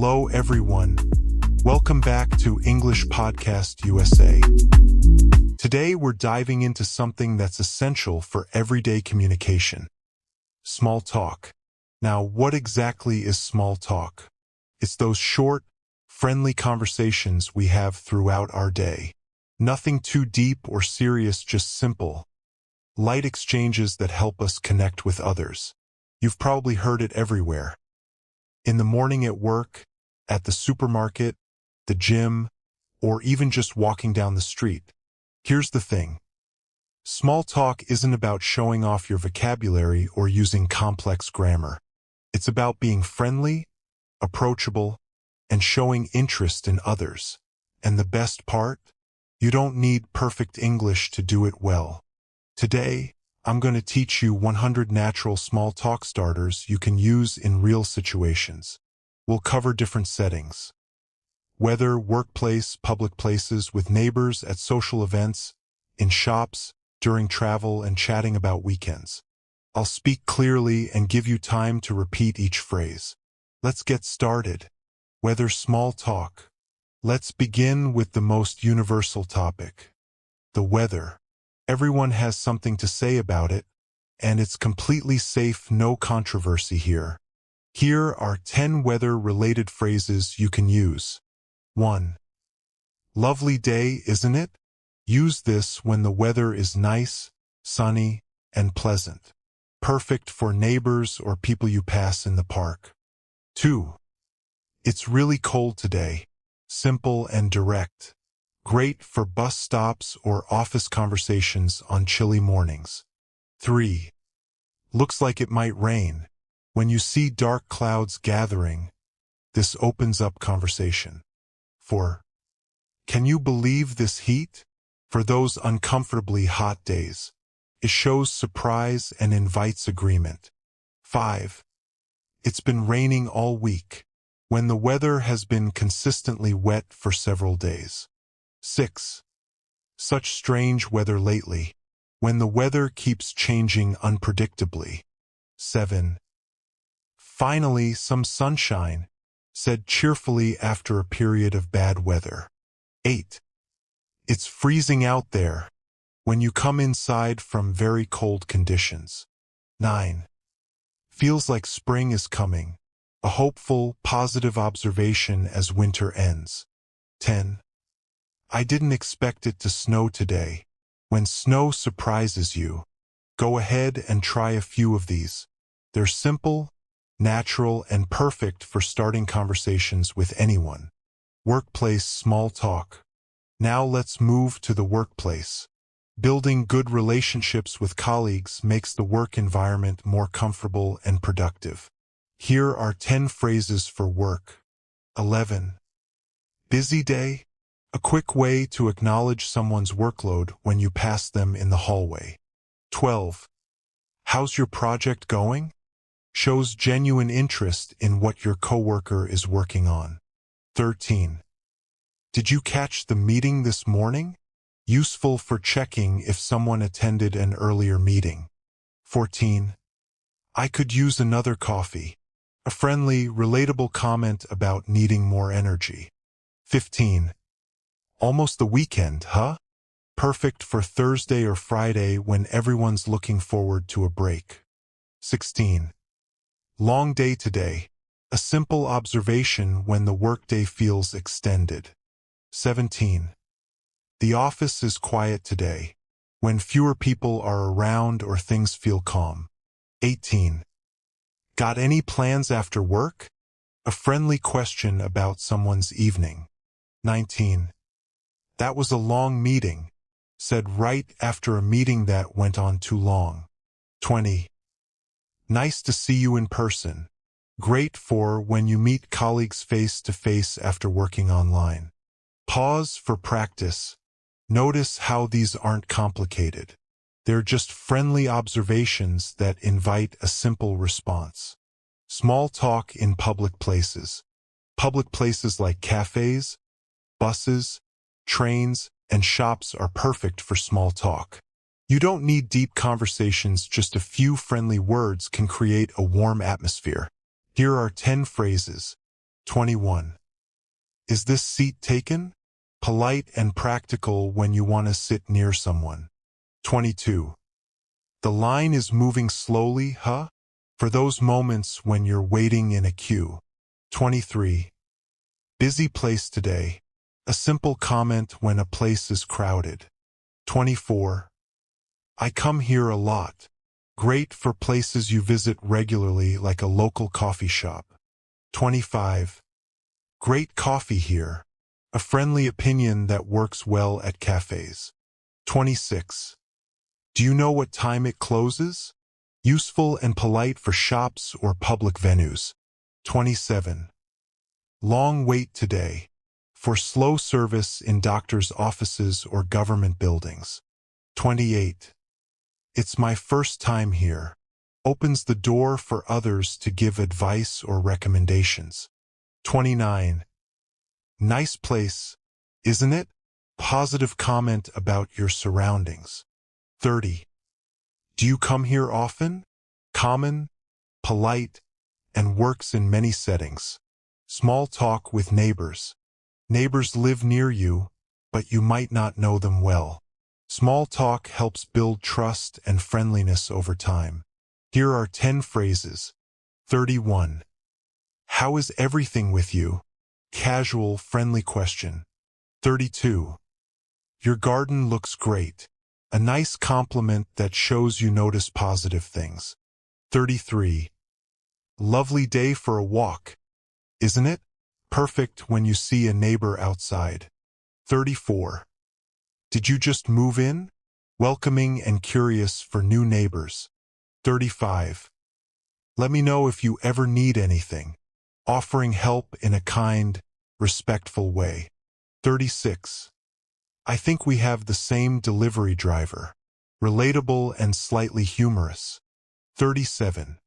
Hello everyone. Welcome back to English Podcast USA. Today we're diving into something that's essential for everyday communication. Small talk. Now, what exactly is small talk? It's those short, friendly conversations we have throughout our day. Nothing too deep or serious, just simple, light exchanges that help us connect with others. You've probably heard it everywhere. In the morning at work, at the supermarket, the gym, or even just walking down the street. Here's the thing. Small talk isn't about showing off your vocabulary or using complex grammar. It's about being friendly, approachable, and showing interest in others. And the best part? You don't need perfect English to do it well. Today, I'm going to teach you 100 natural small talk starters you can use in real situations. We'll cover different settings. Weather, workplace, public places, with neighbors, at social events, in shops, during travel, and chatting about weekends. I'll speak clearly and give you time to repeat each phrase. Let's get started. Weather small talk. Let's begin with the most universal topic. The weather. Everyone has something to say about it, and it's completely safe, no controversy here. Here are 10 weather-related phrases you can use. 1. Lovely day, isn't it? Use this when the weather is nice, sunny, and pleasant. Perfect for neighbors or people you pass in the park. 2. It's really cold today. Simple and direct. Great for bus stops or office conversations on chilly mornings. 3. Looks like it might rain. When you see dark clouds gathering, this opens up conversation. 4. Can you believe this heat? For those uncomfortably hot days. It shows surprise and invites agreement. 5. It's been raining all week. When the weather has been consistently wet for several days. 6. Such strange weather lately. When the weather keeps changing unpredictably. 7. Finally, some sunshine. Said cheerfully after a period of bad weather. 8. It's freezing out there. When you come inside from very cold conditions. 9. Feels like spring is coming. A hopeful, positive observation as winter ends. 10. I didn't expect it to snow today. When snow surprises you, go ahead and try a few of these. They're simple, natural, and perfect for starting conversations with anyone. Workplace small talk. Now let's move to the workplace. Building good relationships with colleagues makes the work environment more comfortable and productive. Here are 10 phrases for work. 11. Busy day? A quick way to acknowledge someone's workload when you pass them in the hallway. 12. How's your project going? Shows genuine interest in what your coworker is working on. 13. Did you catch the meeting this morning? Useful for checking if someone attended an earlier meeting. 14. I could use another coffee. A friendly, relatable comment about needing more energy. 15. Almost the weekend, huh? Perfect for Thursday or Friday when everyone's looking forward to a break. 16. Long day today. A simple observation when the workday feels extended. 17. The office is quiet today. When fewer people are around or things feel calm. 18. Got any plans after work? A friendly question about someone's evening. 19. That was a long meeting. Said right after a meeting that went on too long. 20. Nice to see you in person. Great for when you meet colleagues face to face after working online. Pause for practice. Notice how these aren't complicated. They're just friendly observations that invite a simple response. Small talk in public places. Public places like cafes, buses, trains, and shops are perfect for small talk. You don't need deep conversations, just a few friendly words can create a warm atmosphere. Here are 10 phrases. 21. Is this seat taken? Polite and practical when you want to sit near someone. 22. The line is moving slowly, huh? For those moments when you're waiting in a queue. 23. Busy place today. A simple comment when a place is crowded. 24. I come here a lot. Great for places you visit regularly like a local coffee shop. 25. Great coffee here. A friendly opinion that works well at cafes. 26. Do you know what time it closes? Useful and polite for shops or public venues. 27. Long wait today. For slow service in doctors' offices or government buildings. 28. It's my first time here. Opens the door for others to give advice or recommendations. 29. Nice place, isn't it? Positive comment about your surroundings. 30. Do you come here often? Common, polite, and works in many settings. Small talk with neighbors. Neighbors live near you, but you might not know them well. Small talk helps build trust and friendliness over time. Here are 10 phrases. 31. How is everything with you? Casual, friendly question. 32. Your garden looks great. A nice compliment that shows you notice positive things. 33. Lovely day for a walk, isn't it? Perfect when you see a neighbor outside. 34. Did you just move in? Welcoming and curious for new neighbors. 35. Let me know if you ever need anything. Offering help in a kind, respectful way. 36. I think we have the same delivery driver. Relatable and slightly humorous. 37.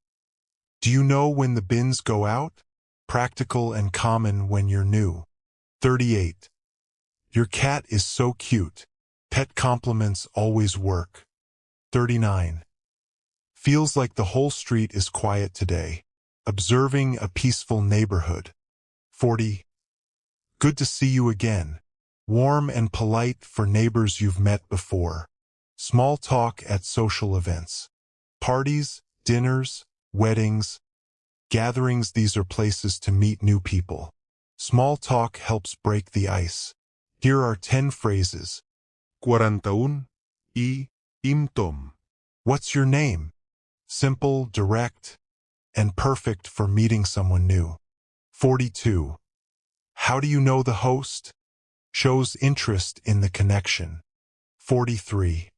Do you know when the bins go out? Practical and common when you're new. 38. Your cat is so cute. Pet compliments always work. 39. Feels like the whole street is quiet today. Observing a peaceful neighborhood. 40. Good to see you again. Warm and polite for neighbors you've met before. Small talk at social events. Parties, dinners, weddings, gatherings. These are places to meet new people. Small talk helps break the ice. Here are 10 phrases. 41 y imtom. What's your name? Simple, direct, and perfect for meeting someone new. 42. How do you know the host? Shows interest in the connection. 43.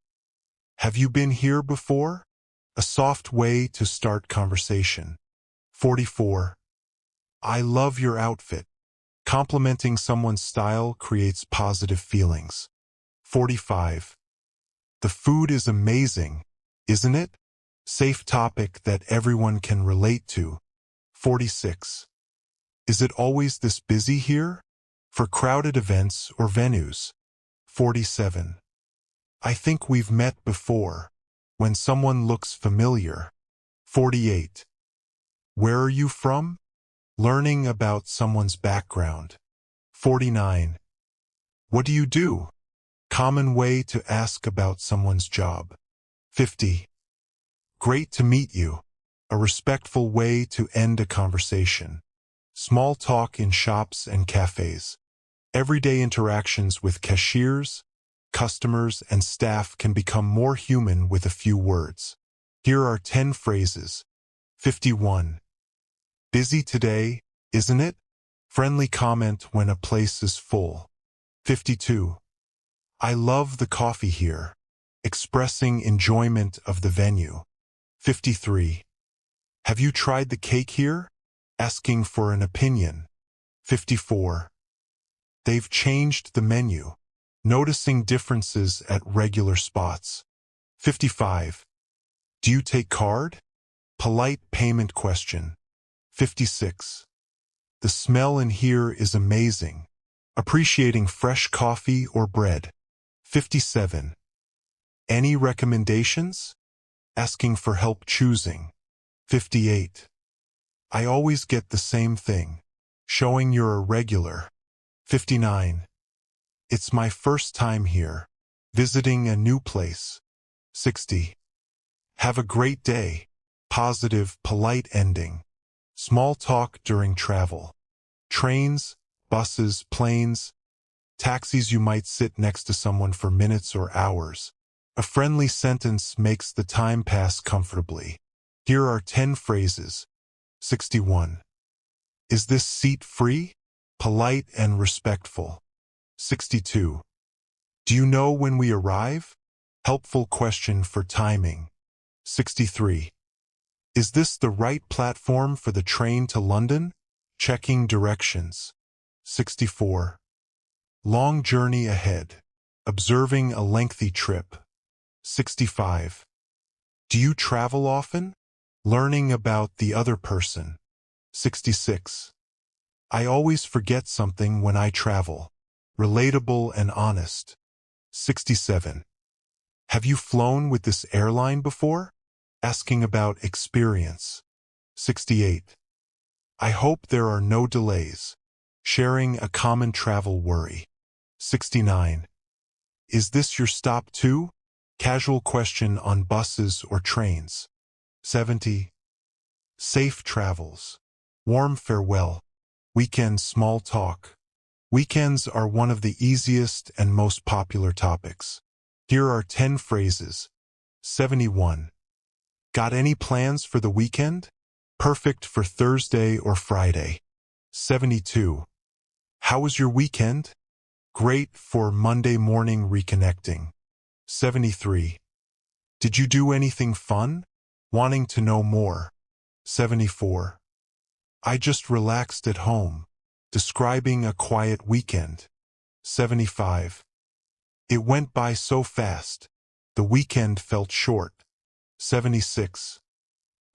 Have you been here before? A soft way to start conversation. 44. I love your outfit. Complimenting someone's style creates positive feelings. 45. The food is amazing, isn't it? Safe topic that everyone can relate to. 46. Is it always this busy here? For crowded events or venues. 47. I think we've met before. When someone looks familiar. 48. Where are you from? Learning about someone's background. 49. What do you do? Common way to ask about someone's job. 50. Great to meet you. A respectful way to end a conversation. Small talk in shops and cafes. Everyday interactions with cashiers, customers, and staff can become more human with a few words. Here are 10 phrases. 51. Busy today, isn't it? Friendly comment when a place is full. 52. I love the coffee here. Expressing enjoyment of the venue. 53. Have you tried the cake here? Asking for an opinion. 54. They've changed the menu. Noticing differences at regular spots. 55. Do you take card? Polite payment question. 56. The smell in here is amazing. Appreciating fresh coffee or bread. 57. Any recommendations? Asking for help choosing. 58. I always get the same thing. showing you're a regular. 59. It's my first time here, visiting a new place. 60. Have a great day, positive, polite ending. Small talk during travel. Trains, buses, planes, taxis. You might sit next to someone for minutes or hours. A friendly sentence makes the time pass comfortably. Here are 10 phrases. 61. Is this seat free? Polite and respectful. 62. Do you know when we arrive? Helpful question for timing. 63. Is this the right platform for the train to London? Checking directions. 64. Long journey ahead. Observing a lengthy trip. 65. Do you travel often? Learning about the other person. 66. I always forget something when I travel. Relatable and honest. 67. Have you flown with this airline before? Asking about experience. 68. I hope there are no delays. Sharing a common travel worry. 69. Is this your stop too? Casual question on buses or trains. 70. Safe travels. Warm farewell. Weekend small talk. Weekends are one of the easiest and most popular topics. Here are 10 phrases. 71. Got any plans for the weekend? Perfect for Thursday or Friday. 72. How was your weekend? Great for Monday morning reconnecting. 73. Did you do anything fun? Wanting to know more. 74. I just relaxed at home. Describing a quiet weekend. 75. It went by so fast. The weekend felt short. 76.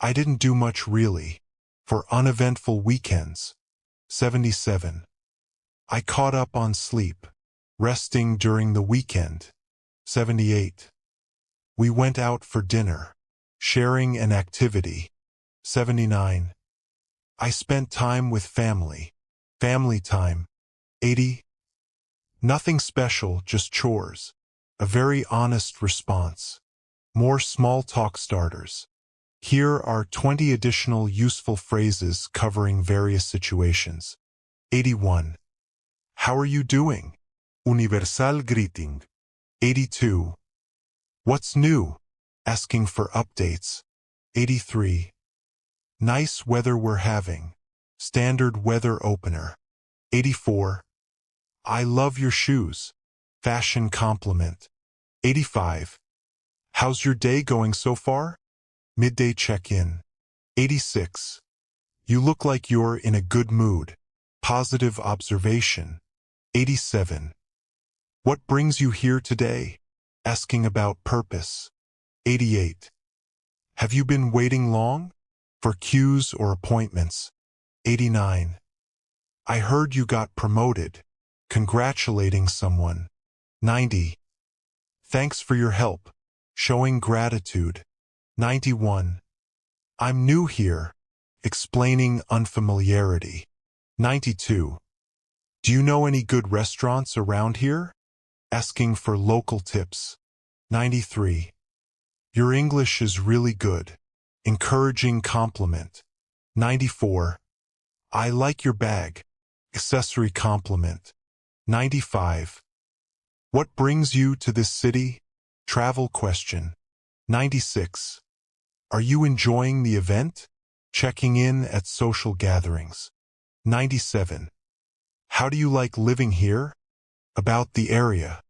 I didn't do much really. For uneventful weekends. 77. I caught up on sleep. Resting during the weekend. 78. We went out for dinner. Sharing an activity. 79. I spent time with family. Family time. 80. Nothing special, just chores. A very honest response. More small talk starters. Here are 20 additional useful phrases covering various situations. 81. How are you doing? Universal greeting. 82. What's new? Asking for updates. 83. Nice weather we're having. Standard weather opener. 84. I love your shoes. Fashion compliment. 85. How's your day going so far? Midday check-in. 86. You look like you're in a good mood. Positive observation. 87. What brings you here today? Asking about purpose. 88. Have you been waiting long? For queues or appointments. 89. I heard you got promoted. Congratulating someone. 90. Thanks for your help. Showing gratitude. 91. I'm new here. Explaining unfamiliarity. 92. Do you know any good restaurants around here? Asking for local tips. 93. Your English is really good. Encouraging compliment. 94. I like your bag. Accessory compliment. 95. What brings you to this city? Travel question. 96. Are you enjoying the event? Checking in at social gatherings. 97. How do you like living here? About the area.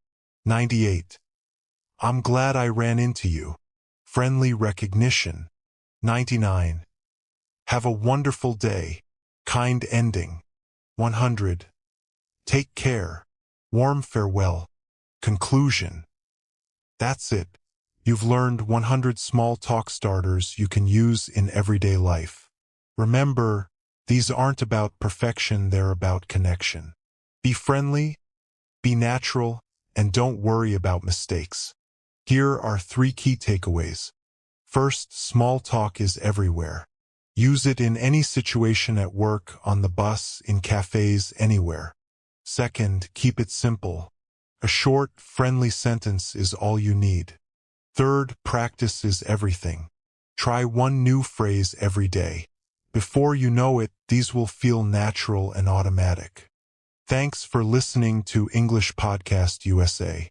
98. I'm glad I ran into you. Friendly recognition. 99. Have a wonderful day. Kind ending. 100. Take care. Warm farewell. Conclusion. That's it. You've learned 100 small talk starters you can use in everyday life. Remember, these aren't about perfection, they're about connection. Be friendly, be natural, and don't worry about mistakes. Here are 3 key takeaways. First, small talk is everywhere. Use it in any situation at work, on the bus, in cafes, anywhere. Second, keep it simple. A short, friendly sentence is all you need. Third, practice is everything. Try one new phrase every day. Before you know it, these will feel natural and automatic. Thanks for listening to English Podcast USA.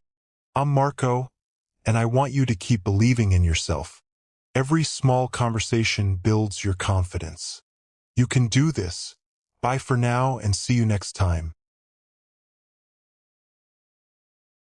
I'm Marco, and I want you to keep believing in yourself. Every small conversation builds your confidence. You can do this. Bye for now and see you next time.